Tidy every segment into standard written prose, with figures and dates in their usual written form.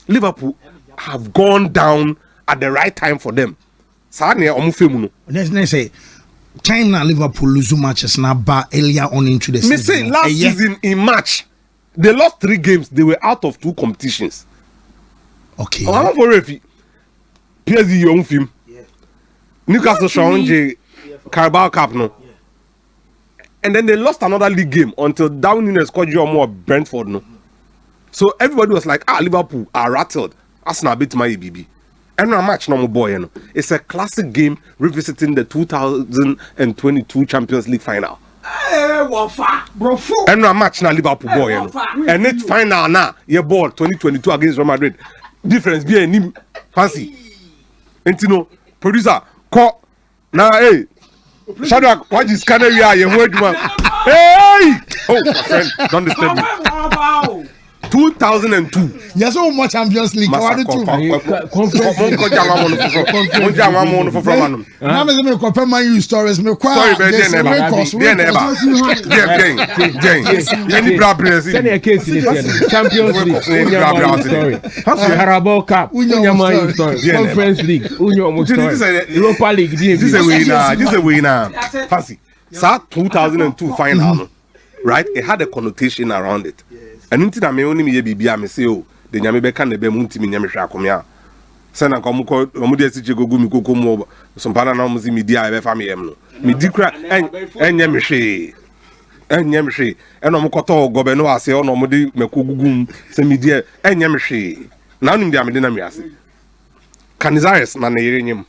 Liverpool have gone down at the right time for them. Let's say time now Liverpool lose matches now back earlier on into the season. Me say last season in March, they lost 3 games. They were out of 2 competitions. Okay. I'm for refi. PSG young film. Newcastle Challenge Carabao Cup no. And then they lost another league game until Darwin Núñez scored more Brentford no. So everybody was like, Liverpool are rattled. Arsenal beat my ABB. And a match no more boy, you know. It's a classic game revisiting the 2022 Champions League final. And a match now Liverpool boy, you know. And it's final now, your ball 2022 against Real Madrid. Difference be any fancy. And you know, producer, call now, hey. Shadrach, what is Canary? You heard man. Hey! Oh, my friend, don't disturb me. 2002. Yes, so much Champions League. What did you? Stories. Carabao Cup, Conference League, Europa League. This is a winner. Fancy. 2002 final, right? It had a connotation around it. And until I may only be a say, oh, the Yamibe can be Munti Yamishakomia. Sena Komuko, Omudesi Gumi Kumo, some Panama media, family, Midikra, and Yamishi, and Yamishi, and Omokoto, Gobeno, say, on Omudi, Mekugum, Semidia, and Yamishi. None in the Amidinamiasi. Canizares, Nanarium,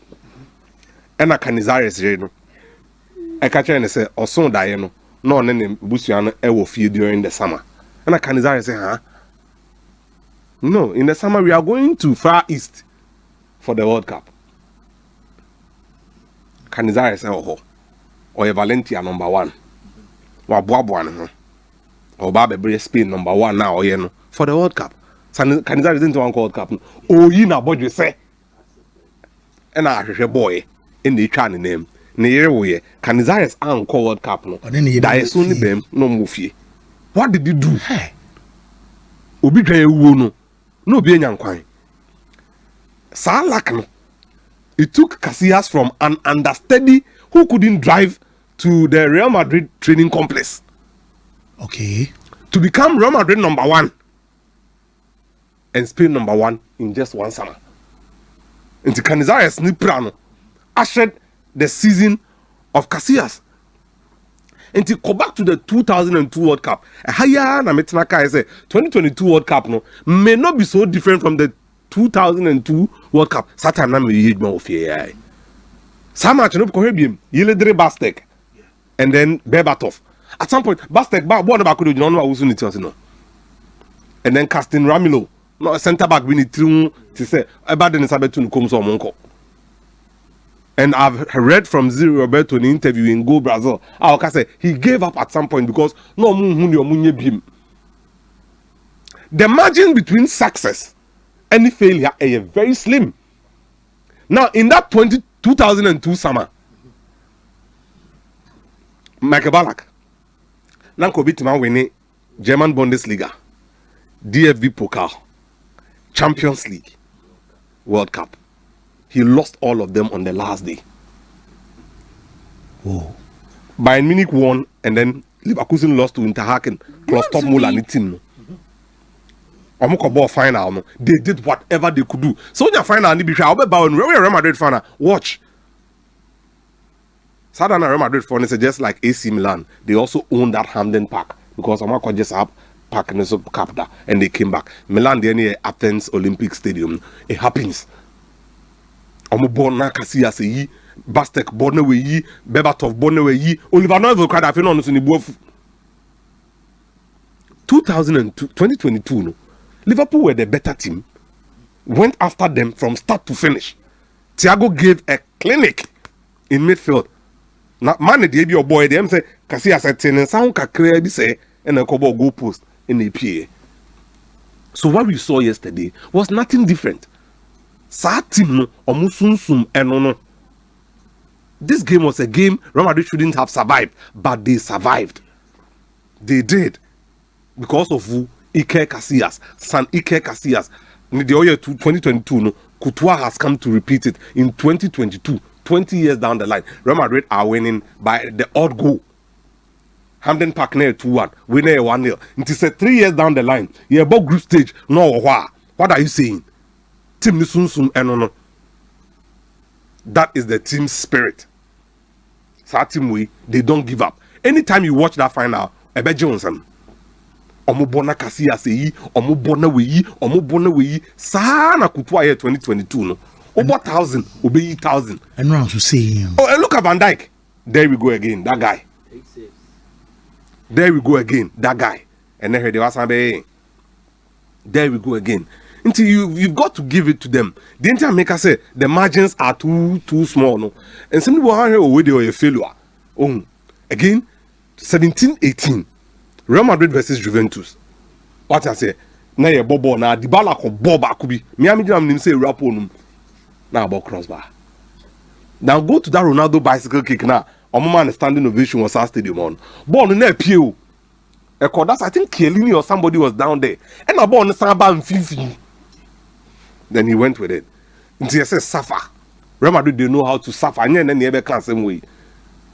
and a Canizares, Reno. I catch and say, or so Diano, no name Busiana, I will feed during the summer. And I can say, no, in the summer we are going to Far East for the World Cup. Canizare say, oh, or Valencia number 1. Or Boabuan, or Barbe Spain number 1 now, you know, for the World Cup. Canizare isn't one World Cup. Oh, you know what you say. And I hear a boy in the Chinese name. Near way, Canizare's uncle World Cup. No, that is only them, no movie. What did you do? Hey. Obi dwan ewu no obi enyankwan. Sa lack no. It took Casillas from an understudy who couldn't drive to the Real Madrid training complex. Okay. To become Real Madrid number 1 and Spain number 1 in just one summer. Into Canizares Niprano ushered the season of Casillas. And to go back to the 2002 World Cup, higher na metinaka I say 2022 World Cup no may not be so different from the 2002 World Cup. Saturday na me huge man of here. Some match no ko hebiem. Yeledre Bastek and then Berbatov. At some point Bastek ba bo na ba ko do no awusu ni ti no. And then Castin Ramilo, no center back we need to say about the Sabetu no come so monko. And I've read from Ziri Roberto in an interview in Go Brazil. I say he gave up at some point because no him. The margin between success and failure is very slim. Now in that 2002 summer, Michael Ballack, Nanko Bitman winning German Bundesliga, DFB Pokal, Champions League, World Cup. He lost all of them on the last day. Oh. Bayern Munich won, and then Leverkusen lost to Interhaken. Klostop Muller and team. Ball final. They did whatever they could do. So when you final, Real Madrid final. Watch. Southern Real Madrid final is just like AC Milan. They also own that Hamden Park because Amako just have park in the capital, and they came back. Milan, they near Athens Olympic Stadium. It happens. Borna Casillas yi, Bastek Borna we yi, Berbatov Borna we yi, Oliver Neuville cried after no so ni bofu. 2022 no. Liverpool were the better team. Went after them from start to finish. Thiago gave a clinic in midfield. Na man dey be your boy dem say Casillas say ten sound kakra bi say and a couple goal post in the PA. So what we saw yesterday was nothing different. Satim omusunsum enono. This game was a game Real Madrid shouldn't have survived, but they survived. They did because of who? Iker Casillas, San Iker Casillas. in the year 2022, no, Courtois has come to repeat it in 2022. 20 years down the line, Real Madrid are winning by the odd goal. Hampden Park near 2-1, winner 1-0. It is 3 years down the line. You about group stage. No, what are you saying? Team Nisum no. That is the team spirit. So team way, they don't give up. Anytime you watch that final, Ebe Johnson. Omubona kasi aseyi, omubona weyi, sana Courtois here 2022 no. Over 1,000, obey 1,000. And now to say, oh, and look at Van Dijk. There we go again, that guy. There we go again, that guy. And then there was somebody. There we go again. Until you've got to give it to them. The entire maker say the margins are too small, no. And some people are already a failure. Oh, again, 17-18, Real Madrid versus Juventus. What I say? Na ye bobo na Dybala ko boba kubi. Miami jam nim say rapo now about crossbar. Now go to that Ronaldo bicycle kick now. Man standing ovation was our stadium on. Ball no appeal. That's I think Chiellini or somebody was down there. And a ball on Samba and then he went with it. Until he says suffer. Real Madrid they know how to suffer. And then they can same way.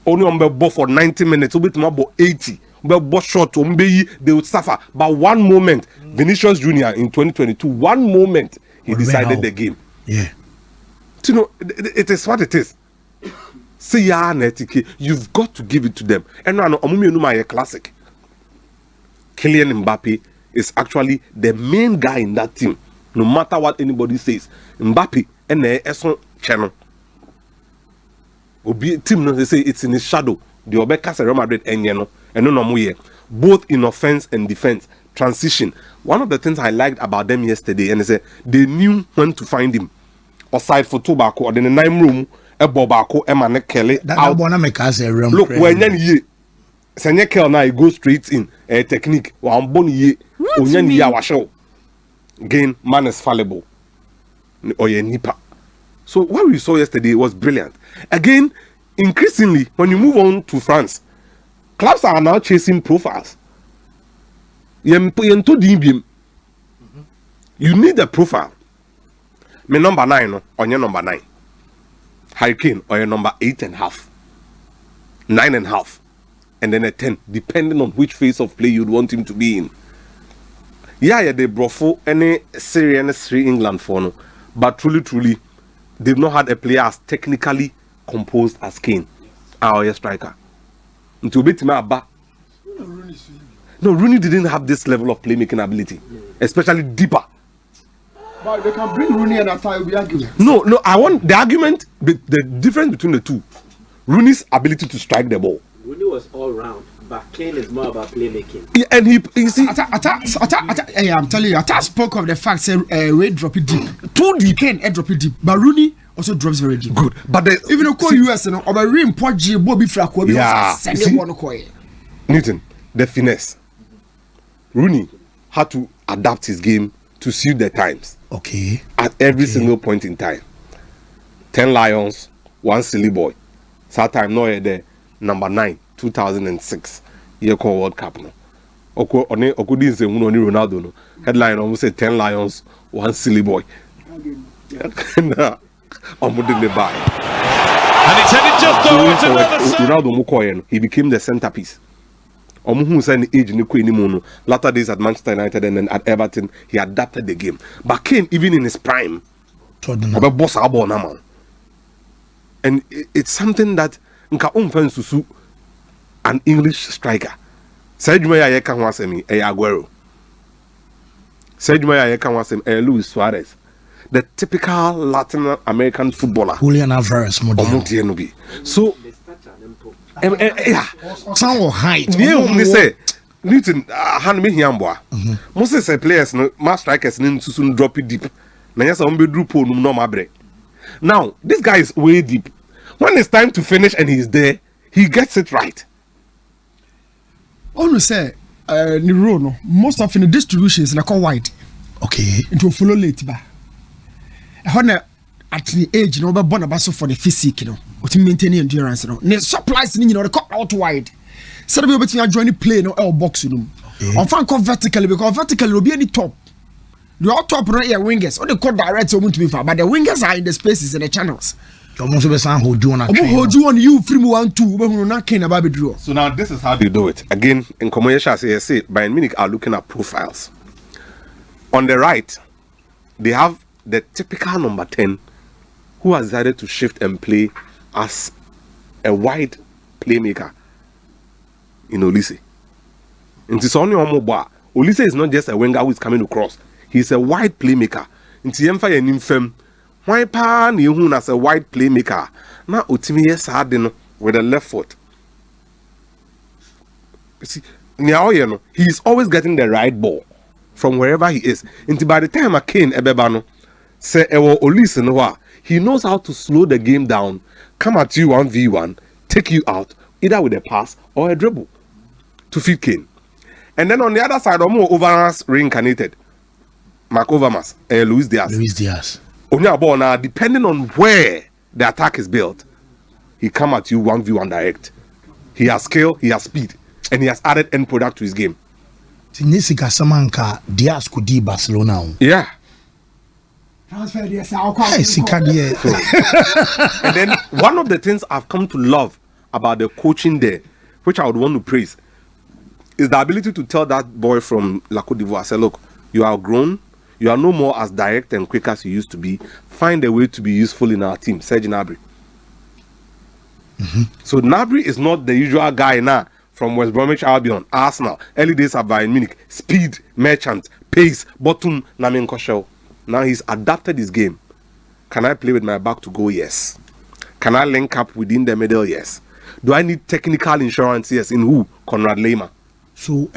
Only on the ball for 90 minutes, bit more about 80. But short they would suffer. But one moment, Vinicius Jr. in 2022, one moment he decided the game. Yeah. You know, it is what it is. Say you've got to give it to them. And now a classic. Kylian Mbappe is actually the main guy in that team. No matter what anybody says. Mbappe and the channel. Team they say it's in his shadow. The Obeka Real Madrid and no both in offense and defense. Transition. One of the things I liked about them yesterday, and they said they knew when to find him. Aside for tobacco or in the 9 room, a bobacco, Emma Kelly. That one make us a real. Look, when ye Sanya Kel now go straight in a technique. One bony ye, Onyan Yawa show. Again, man is fallible. Or ye nipa. So what we saw yesterday was brilliant. Again, increasingly, when you move on to France, clubs are now chasing profiles. You need a profile. Me number 9 on your number 9. Hurricane or your number 8.5. 9.5. And then a 10, depending on which phase of play you'd want him to be in. Yeah, they brought for any Syrian 3 England for no. But truly, they've not had a player as technically composed as Kane, our striker. Until bit back. No, Rooney didn't have this level of playmaking ability, especially deeper. But they can bring Rooney and Atta will be arguing. No, I want the argument, the difference between the two. Rooney's ability to strike the ball. Rooney was all round, but Kane is more about playmaking. Yeah, and you see, Atta, I'm telling you, Atta spoke of the fact say we drop it deep. Too deep. Kane drop it deep, but Rooney also drops very deep. Good, but even though US no, or rim point G Bobby Flacco, yeah, Newton, the finesse. Rooney had to adapt his game to suit the times. Okay. At every single point in time. 10 lions, 1 silly boy. That time no there. Number 9, 2006. Year called World Cup no. Oku didn't say Ronaldo no. Headline almost said 10 lions, 1 silly boy. Nah, almost didn't buy. And it's headed just towards another Ronaldo Mukoyen. He became the centerpiece. Who said age latter days at Manchester United and then at Everton, he adapted the game. But Kane, even in his prime, and it's something that an English striker. Aguero. Luis Suarez. The typical Latin American footballer. Julian Alvarez. So, yeah. Some height. Yeah, say Newton hand me hiamboa. Most say players no mass strikers need to soon drop it deep. Na yes on be drop no mabre. Now, this guy is way deep. When it's time to finish and he's there, he gets it right. I say Niro no most often the distributions na call wide. Okay. Into follow late ba. At the age, you know, but Bonabasso for the physique, you know, to maintain endurance, you know. The supplies, you know, they cut out wide. So the between join the play, no L box, you know. On fan come vertically because vertically will be any top. The all top right here wingers. Or they call direct to be far, but the wingers are in the spaces and the channels. Almost be saying hold you on a train. Hold you on you free 1-2. But we're not about the draw. So now this is how they do it. Again, in commercial, I say Bayern Munich are looking at profiles. On the right, they have the typical number 10 who has decided to shift and play as a wide playmaker in Olise. Into Sonny Omoba, Olise is not just a winger who is coming across. He's a wide playmaker. Into Yemfa Yenimfem, why pan you as a wide playmaker? Now Utimi yes hardin with the left foot. You see, he is always getting the right ball from wherever he is. Into by the time a Kane Ebebano say ewo Olise no, he knows how to slow the game down, come at you 1v1, take you out, either with a pass or a dribble to feed Kane. And then on the other side, Overmars reincarnated. Mark Overmars and Luis Diaz. Now, depending on where the attack is built, he come at you 1v1 direct. He has skill, he has speed, and he has added end product to his game. Tinisika Samanka Diaz could be Barcelona. Yeah. And then one of the things I've come to love about the coaching there, which I would want to praise, is the ability to tell that boy from La Côte d'Ivoire, say, look, you are grown, you are no more as direct and quick as you used to be. Find a way to be useful in our team. Serge Gnabry. So Gnabry is not the usual guy now from West Bromwich Albion, Arsenal, early days of Bayern Munich, speed, merchant, pace, bottom, Namen Koshel. Now he's adapted his game. Can I play with my back to go? Yes. Can I link up within the middle? Yes. Do I need technical insurance? Yes. In who? Conrad Lehmer. So,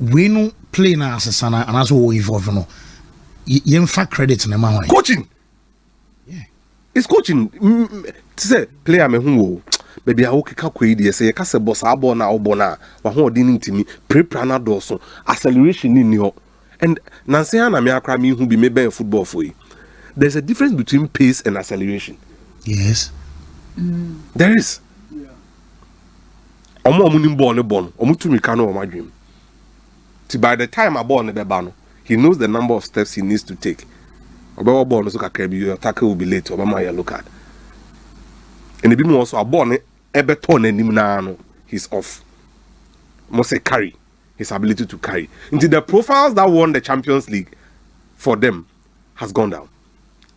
we no play na asesana and as we evolve no. You fact credit na ma coaching. Yeah. It's coaching. Say player me hu baby I okay ka kwedi say ka se boss abo na obo na wa ho odi ntimi prepare na do so acceleration ni ho. And Nancy and me akra me who be me ben football for you. There's a difference between pace and acceleration. Yes. There is. Omo ni ball ne bon. Omo tumi ka no o madwem. By the time a ball ne beba no, he knows the number of steps he needs to take. Oba ball no so kakra bi your tackle will be late. Oba ma yellow card. And ebi mo also a ball ne ebe turn anim na no, he's off. Must say carry. His ability to carry. Into the profiles that won the Champions League for them has gone down.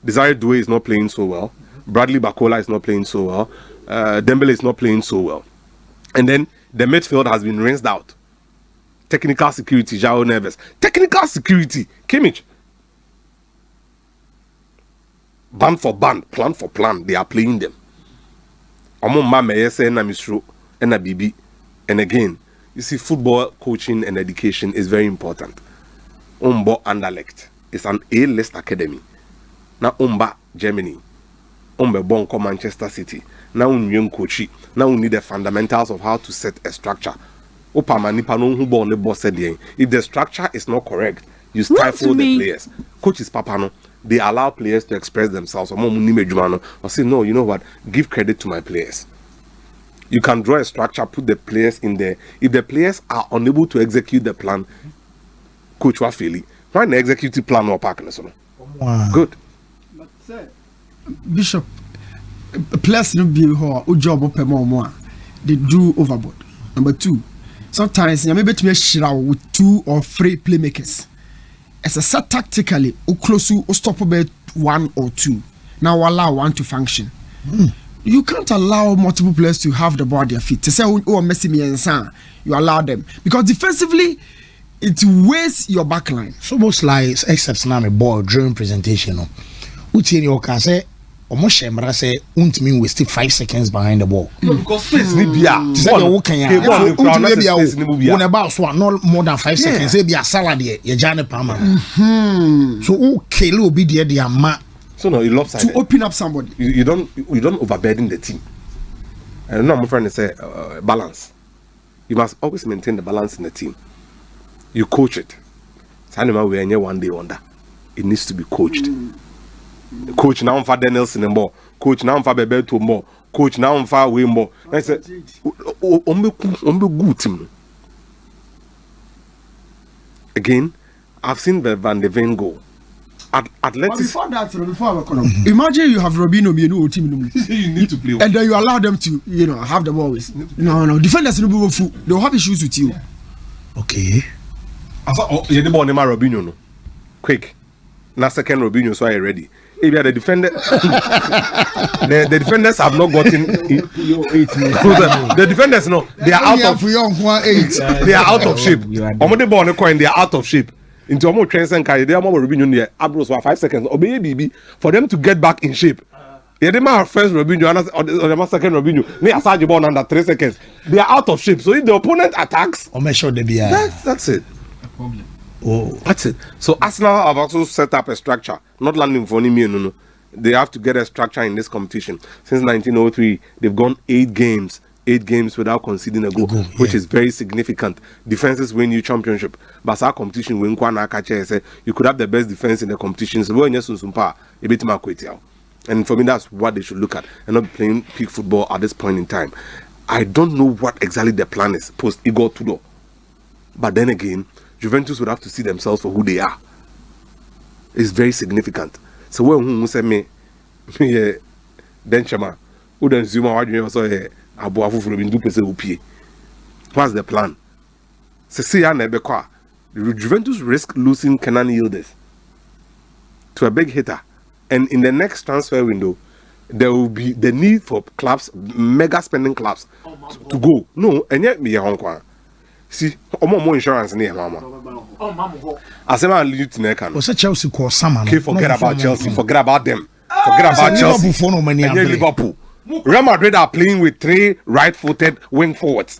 Desire Doué is not playing so well. Bradley Barcola is not playing so well. Dembele is not playing so well. And then the midfield has been rinsed out. Technical security, João Neves. Technical security, Kimmich. Band for band, plan for plan, they are playing them. And again, you see, football coaching and education is very important. Umbo Anderlecht is an A-list academy. Now Umba Germany, Umbe Bonko Manchester City. Now young coachy. Now we need the fundamentals of how to set a structure. If the structure is not correct, you stifle the players. Coaches Papano, they allow players to express themselves. Or say, no, you know what? Give credit to my players. You can draw a structure, put the players in there. If the players are unable to execute the plan, coach Wafili, why not execute the plan or partners? Wow. Good. But sir, Bishop, players don't be who job up more. They do overboard. Number two, sometimes you may be to shira with 2 or 3 playmakers. As a set tactically, or close to stop about 1 or 2. Now allow one to function. You can't allow multiple players to have the ball at their feet. To say, oh, Messi me and San, you allow them. Because defensively, it wastes your backline. So most like except now a ball during presentation. Uti you can say, almost Shemra say, mean we still 5 seconds behind the ball. No, because space need be when about so not more than 5 seconds, they be a salad here, your Johnny Palmer. So okay, will be there, the ma. So no, you love to open up somebody. You don't overburden the team. And now my friend is say balance. You must always maintain the balance in the team. You coach it. We one day wonder. It needs to be coached. Coach now for Danielson and more. Coach now for Bebeto more. Coach now for way more. I said, good team. Again, I've seen Van de Ven go. Athletics. Before that, imagine you have Robinho, you know, team. You need to play. And then you allow them to, have the ball always. No. Defenders they'll have issues with you. Okay. You the ball name Robinho no. Quick. Now second Robinho, so I ready. If you are the defender, the defenders have not gotten. The defenders no, they are out of. They are out of shape. The ball on the coin, they are out of shape. Into a more trends and carry, they are more Robinho near Abros for 5 seconds. Or maybe for them to get back in shape. Yeah, they might have first Robinho or the second Robinho. They are the ball under 3 seconds. They are out of shape. So if the opponent attacks, that's it. A problem. Oh, that's it. So Arsenal have also set up a structure, not landing for any no. They have to get a structure in this competition. Since 1903, they've gone 8 games without conceding a goal, which is very significant. Defenses win you championship, but our competition win you could have the best defense in the competition. So when you're and for me, that's what they should look at, and not playing peak football at this point in time. I don't know what exactly the plan is post Igor Tudor, but then again, Juventus would have to see themselves for who they are. It's very significant. So when who say me, then Chama, who then Zuma, what you also Abu Afu from Indupese Upie. What's the plan? Cecilia Nebekwa, Juventus risk losing Kenan Yildiz to a big hitter, and in the next transfer window, there will be the need for clubs, mega spending clubs, to go. No, and yet me Hong Kong. See, more insurance near Mama. As a man lead to Nekan. Was a Chelsea call someone. Forget about Chelsea, forget about them. Forget about Chelsea. Liverpool. Real Madrid are playing with 3 right-footed wing forwards.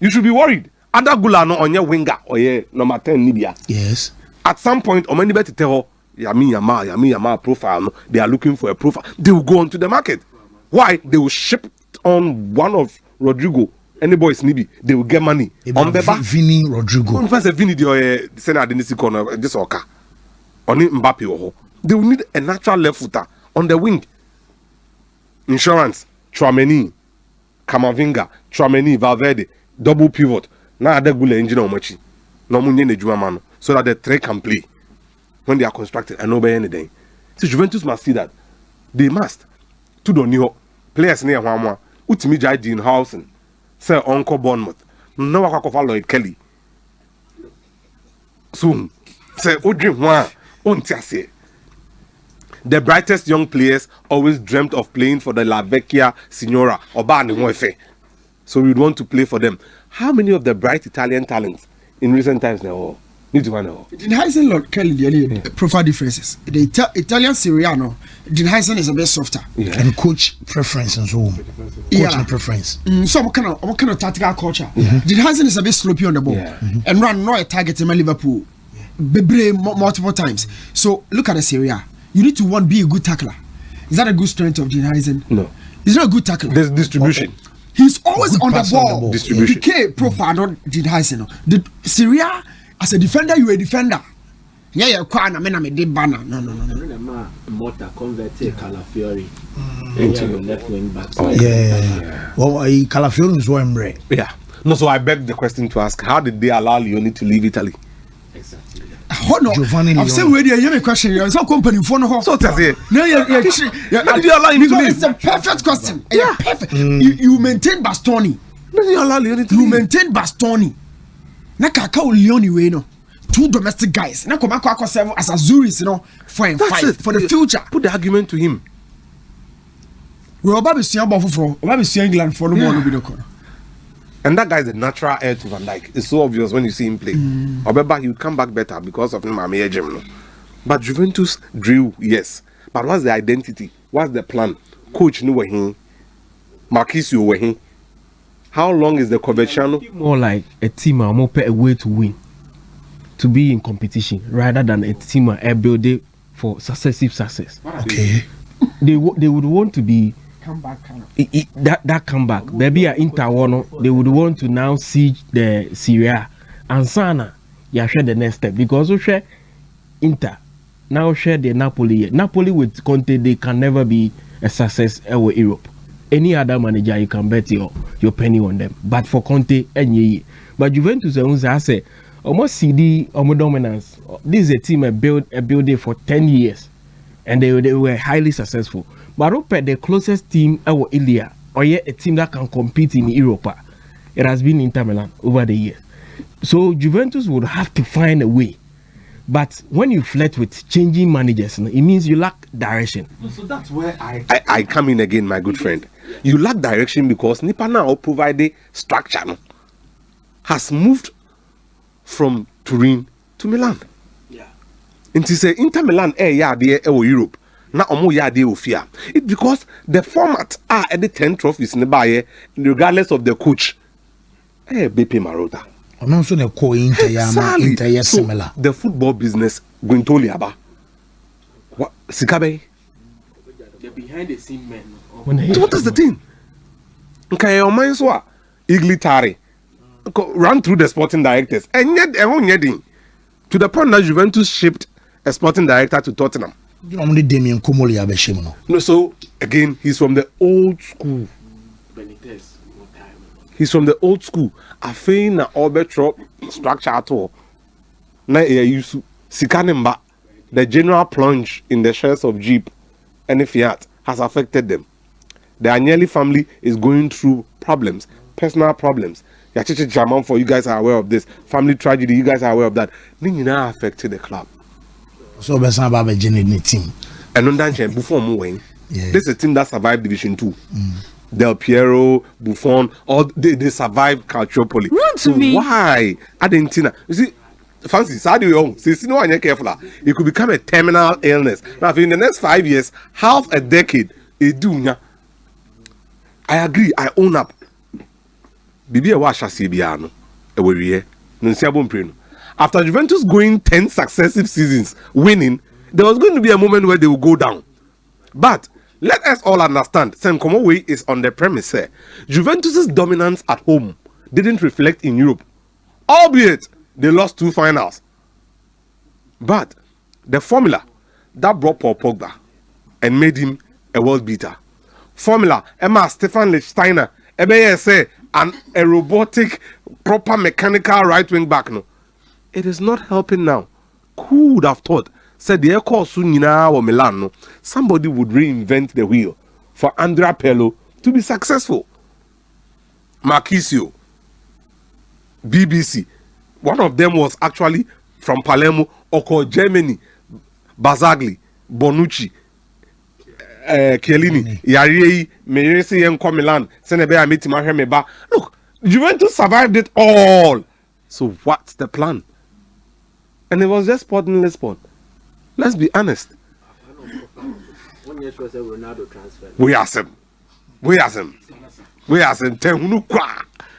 You should be worried. Ada Gulano on your winger or your number 10 Libya. Yes. At some point, or many better tell Yami profile. They are looking for a profile. They will go onto the market. Why? They will ship on one of Rodrigo. Any boys Nibi, they will get money on the back. Vini Rodrigo. First, Vini, the Senate Denisi corner, this Oka. Only Mbappe. They will need a natural left footer on the wing. Insurance, Tchouaméni, Camavinga, Tchouaméni, Valverde, double pivot. Now they go engine on Machi. No money the Juma so that the 3 can play when they are constructed and nobody anything. So Juventus must see that. They must. To the new players near Wama, Utimi Jai Dean Housen. Say Uncle Bournemouth. No one can follow Lloyd Kelly. Soon. Say Udri Wan. Untiase. The brightest young players always dreamt of playing for the La Vecchia Signora or Bani Moefe. So we'd want to play for them. How many of the bright Italian talents in recent times now? Need to find out. Dean Heisen, Lord Kelly, the profile differences. The Italian Siriano, Dean Heisen is a bit softer. Yeah. And coach preference and so on. Coach preference. So what kind of tactical culture? Dean Heisen is a bit sloppy on the ball and run no target in Liverpool. Bebre multiple times. So look at the Syria. You need to be a good tackler. Is that a good strength of Dean Heisen? No. He's not a good tackler. There's distribution. He's always on the ball. Distribution. PK profile not Dean Heisen. The Syria. As a defender, you a defender. Yeah, Kwana, me did banner. No. Mota converted Calafiori into the left wing back. Well, Calafiori is one red. Yeah. No, so I beg the question to ask: how did they allow Leone to leave Italy? Exactly. Giovanni I've said where you have a question. You're so company for no. So that's it. No, how did you allow him to leave? It's a perfect question. Yeah, perfect. You maintain Bastoni. How did you allow Leone to leave? You maintain Bastoni. Na kaka Leone we no 2 domestic guys na koma kwa serve as Azuris for the future. Put the argument to him. We oba be suan ball foforo oba be suan England for no more no be the corner. And that guy is the natural heir to Van Dijk. It's so obvious when you see him play. Obeba, he will come back better because of him. But Juventus drew, yes. But what's the identity? What's the plan? Coach knew where he, Marquisio where he. How long is the Coverciano? More like a team are more a way to win, to be in competition rather than a team are building for successive success. Okay. They would want to be comeback. That comeback. Maybe at Inter they would want to now siege the Syria and Sana. Yeah, share the next step because we share Inter now share the Napoli. Napoli with Conte, they can never be a success in Europe. Any other manager, you can bet your penny on them. But for Conte, but Juventus, I say, almost CD almost dominance. This is a team that built for 10 years, and they were highly successful. But the closest team our Ilia, or yet a team that can compete in Europe, it has been Inter Milan over the years. So Juventus would have to find a way. But when you flirt with changing managers, it means you lack direction. So that's where I come in again, my good friend. You lack direction because Nipa now provided structure has moved from Turin to Milan. Yeah. And to say Inter Milan Europe. Now ofia. It's because the format are at the 10 trophies in the buyer, regardless of the coach. BP Marota. And also the Inter similar. The football business going to liaba. What Sikabe? The behind the scene men. So what is the thing? Okay, your mind so Iglitari run through the sporting directors and yet to the point that Juventus shipped a sporting director to Tottenham. You know, only Damien Komoli Abeshimo. No, so again, he's from the old school. He's from the old school. I think na Obertrop structure at all. Na used Sikanemba, the general plunge in the shares of Jeep and Fiat has affected them. The Agnelli family is going through problems, personal problems. Yachichi Jaman, for you guys are aware of this. Family tragedy, you guys are aware of that. Nina affected the club. So Bessan Baba Jenny team. And on that before moving, this is a team that survived Division 2. Del Piero, Buffon, all they survived Calciopoli. So why Argentina? You see, Fancy, Sadio, since you know you're careful, it could become a terminal illness. Now, in the next 5 years, half a decade, I agree, I own up. Bibi a washa Sibiano, a warrior, after Juventus going 10 successive seasons winning, there was going to be a moment where they will go down. But let us all understand, Senkomowe is on the premise here. Juventus's dominance at home didn't reflect in Europe, albeit they lost 2 finals. But the formula that brought Paul Pogba and made him a world beater, formula Emma Stefan Lichtsteiner, say, and a robotic, proper mechanical right wing back, no, it is not helping now. Who would have thought? Said the Eco Sunina or Milano, somebody would reinvent the wheel for Andrea Pirlo to be successful. Marchisio, BBC, one of them was actually from Palermo, or Germany, Bazzagli, Bonucci, Chiellini, Yari, Meresi, and Milan, Senebe, Meba. Look, Juventus survived it all. So what's the plan? And it was just Sporting Lisbon. Let's be honest. We ask him.